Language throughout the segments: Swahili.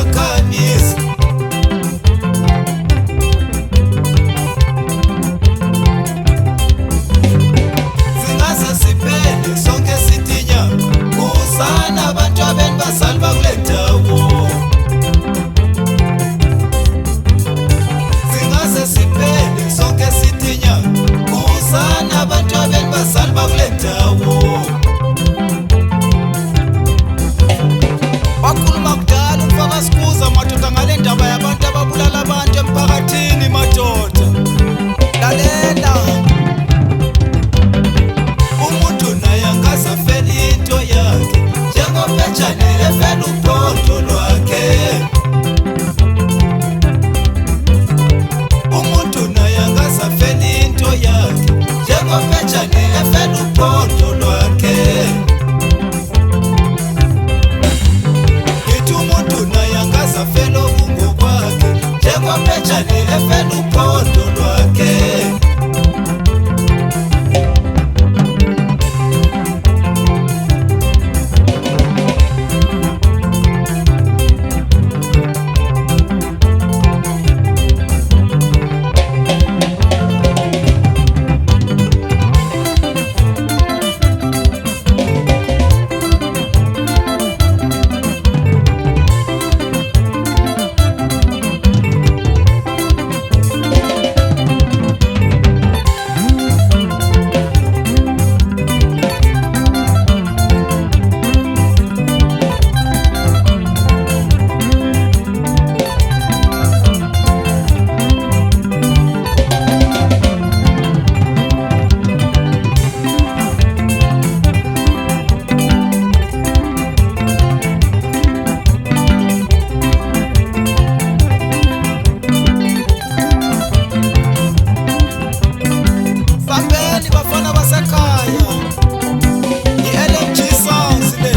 siyakhanyisa. Singaze siphele sonke sithinya kusana abantu abeni bazali bakule ndawo. Singaze siphele sonke sithinya kusana abantu abeni bazali bakule ndawo. Wakhuluma kudala umfaka sikuza madoda ngale ndaba yabantu ababulala abantu emphakathini madoda. Lalela umuntu naye angazafeli into yakhe njengophetshane efela uphondo lwakhe. Umuntu naye angazafeli into yakhe njengophetshane efela uphondo lwakhe. Ngithi umuntu naye angazafela obungokwakhe njengophetshane efela uphondo lwakhe. Fambeni bafana basekhaya, i-LMG Sounds le.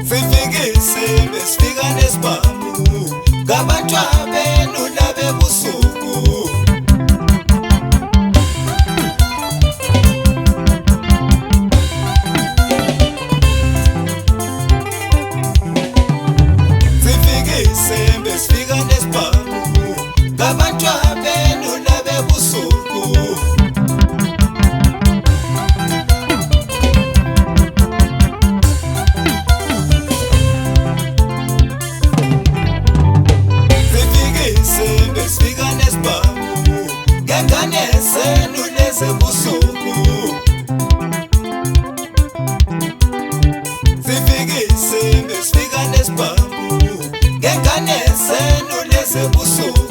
Sifikise besifika nesibhamu ngabantu abenu labebusuku. Sifikise besifika nesibhamu ngabantu abenu labebusuku. Besifika nesibhamu ngengane zenu lezebusuku. Sifikise besifika nesibhamu ngengane zenu lezebusuku.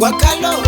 wakalo